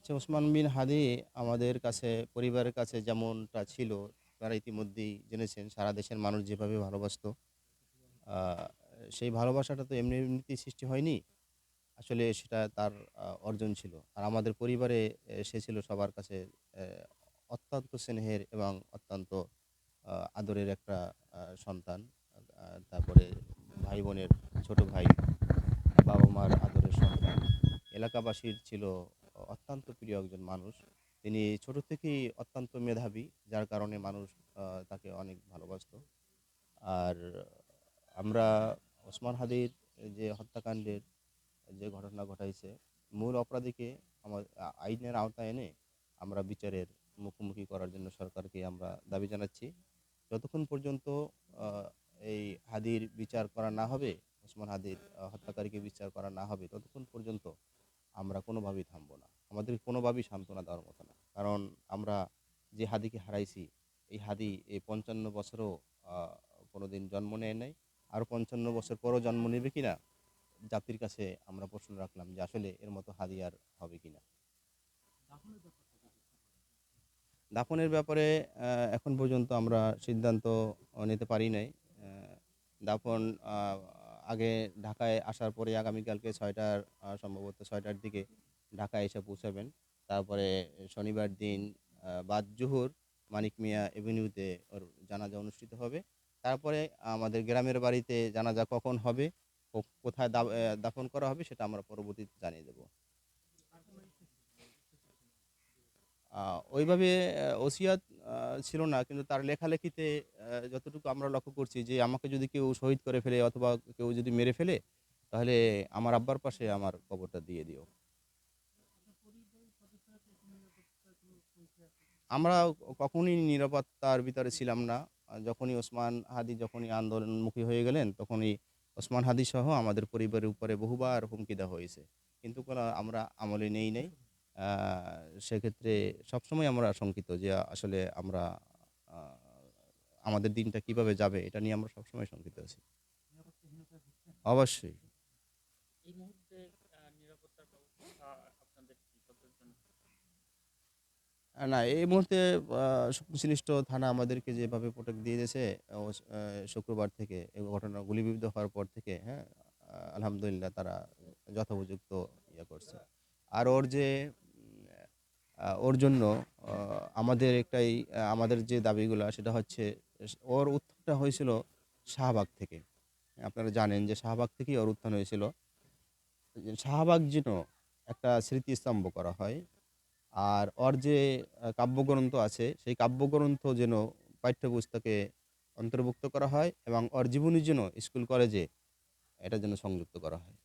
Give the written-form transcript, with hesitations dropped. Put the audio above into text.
আচ্ছা, ওসমান বিন হাদি আমাদের কাছে পরিবারের কাছে যেমনটা ছিল, তারা ইতিমধ্যেই জেনেছেন সারা দেশের মানুষ যেভাবে ভালোবাসতো। আ সেই ভালোবাসাটা তো এমনিতেই সৃষ্টি হয়নি। আসলে সেটা তার অর্জন ছিল। আর আমাদের পরিবারে সে ছিল সবার কাছে অ্যা অত্যন্ত স্নেহের এবং অত্যন্ত আদরের একটা সন্তান। তারপরে ভাই-বোনের ছোট ভাই, বাবা-মার আদরের সন্তান। এলাকাবাসীর ছিল অত্যন্ত প্রিয় একজন মানুষ। তিনি ছোট থেকেই অত্যন্ত মেধাবী, যার কারণে মানুষ তাকে অনেক ভালোবাসত। আর আমরা ওসমান হাদির যে হত্যাকাণ্ডের যে ঘটনা ঘটাইছে, মূল অপরাধীকে আইনের আওতায় এনে আমরা বিচারের মুখোমুখি করার জন্য সরকারকে আমরা দাবি জানাচ্ছি। যতক্ষণ পর্যন্ত আ এই হাদির বিচার করা না হবে, ওসমান হাদির হত্যাকারীকে বিচার করা না হবে, ততক্ষণ পর্যন্ত আমরা কোনোভাবেই থামব না। আমাদের কোনোভাবেই সান্ত্বনা দেওয়ার মতো না। কারণ আমরা যে হাদিকে হারাইছি, এই হাদি এই ৫৫ বছরেও আ কোনোদিন জন্ম নেয় নাই। আরও ৫৫ বছর পরও জন্ম নেবে কিনা, জাতির কাছে আমরা প্রশ্ন রাখলাম যে আসলে এর মতো হাদি আর হবে কিনা। দাফনের ব্যাপারে এখন পর্যন্ত আমরা সিদ্ধান্ত নিতে পারি নাই। অ্যা দাফন আ আগে ঢাকায় আসার পরে আগামীকালকে ৬টার সম্ভবত ৬টার দিকে ঢাকায় এসে পৌঁছাবেন। তারপরে শনিবার দিন বাদ জোহর মানিক মিয়া এভিনিউতে ওর জানাজা অনুষ্ঠিত হবে। তারপরে আমাদের গ্রামের বাড়িতে জানাজা কখন হবে, কোথায় দাফন করা হবে সেটা আমরা পরবর্তীতে জানিয়ে দেব। আ ওইভাবে ওসিয়াত আ ছিল না। কিন্তু তার লেখালেখিতে যতটুকু আমরা লক্ষ্য করছি যে, আমাকে যদি কেউ শহীদ করে ফেলে অথবা কেউ যদি মেরে ফেলে, তাহলে আমার আব্বার পাশে আমার কবরটা দিয়ে দিও। আমরা কখনোই নিরাপত্তার ভিতরে ছিলাম না। যখনই ওসমান হাদি যখনই আন্দোলনমুখী হয়ে গেলেন, তখনই ওসমান হাদিসহ আমাদের পরিবারের উপরে বহুবার হুমকি দেওয়া হয়েছে। কিন্তু আমরা আমলে নেই নাই। আ সেক্ষেত্রে সবসময় আমরা শঙ্কিত যে আসলে আমরা আ আমাদের দিনটা কিভাবে যাবে এটা নিয়ে আমরা সবসময় শঙ্কিত আছি। অবশ্যই। এই মুহূর্তে নিরাপত্তার ব্যবস্থা আপনাদের কি কতজন? না, এই মুহূর্তে আ সংশ্লিষ্ট থানা আমাদেরকে যেভাবে প্রোটেক্ট দিয়েছে শুক্রবার থেকে এই ঘটনা গুলিবিদ্ধ হওয়ার পর থেকে, হ্যাঁ? আলহামদুলিল্লাহ তারা যথোপযুক্ত করছে। আর ওর যে ওর জন্য আ আমাদের একটাই আমাদের যে দাবিগুলা সেটা হচ্ছে ওর উত্থানটা হয়েছিল শাহবাগ থেকে। আপনারা জানেন যে শাহবাগ থেকেই ওর উত্থান হয়েছিল। যে শাহবাগ যেন একটা স্মৃতিস্তম্ভ করা হয়। আর ওর যে কাব্যগ্রন্থ আছে, সেই কাব্যগ্রন্থ যেন পাঠ্যপুস্তকে অন্তর্ভুক্ত করা হয় এবং ওর জীবনী যেন স্কুল কলেজে এটা যেন সংযুক্ত করা হয়।